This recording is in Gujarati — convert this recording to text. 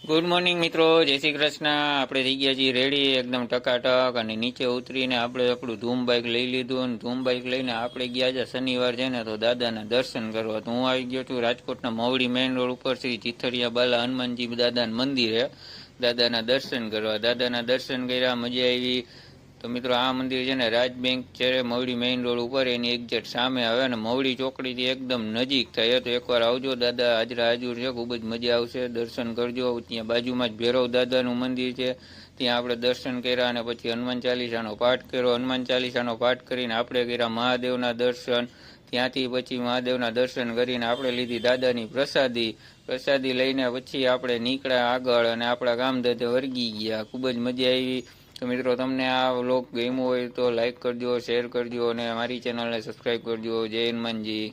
ગુડ મોર્નિંગ મિત્રો, જય શ્રી કૃષ્ણ. આપણે થઈ ગયા છીએ રેડી એકદમ ટકાટક, અને નીચે ઉતરીને આપણે આપણું ધૂમ બાઇક લઈ લીધું અને ધૂમ બાઇક લઈને આપણે ગયા છે શનિવાર છે ને તો દાદાના દર્શન કરવા. તો હું આવી ગયો છું રાજકોટના મવડી મેઇન રોડ ઉપર શ્રી ચિથરિયા બાલા હનુમાનજી દાદાના મંદિરે દાદાના દર્શન કરવા. દાદાના દર્શન કર્યા, મજા આવી. તો મિત્રો આ મંદિર છે ને રાજ બેંક છે મવડી મેઇન રોડ ઉપર, એની એક્ઝેક્ટ સામે આવે ને મવડી ચોકડીથી એકદમ નજીક થાય. તો એકવાર આવજો, દાદા હાજરા હાજર છે, ખૂબ જ મજા આવશે. દર્શન કરજો. ત્યાં બાજુમાં જ ભૈરવ દાદાનું મંદિર છે, ત્યાં આપણે દર્શન કર્યા અને પછી હનુમાન ચાલીસાનો પાઠ કર્યો. હનુમાન ચાલીસાનો પાઠ કરીને આપણે કર્યા મહાદેવના દર્શન. ત્યાંથી પછી મહાદેવના દર્શન કરીને આપણે લીધી દાદાની પ્રસાદી લઈને પછી આપણે નીકળ્યા આગળ અને આપણા ગામ ધંધે વર્ગી ગયા. ખૂબ જ મજા આવી. તો મિત્રો તમને આ વ્લોગ ગમ્યો હોય તો લાઈક કરજો, શેર કરજો અને મારી ચેનલને સબસ્ક્રાઈબ કરજો. જય હનુમાનજી.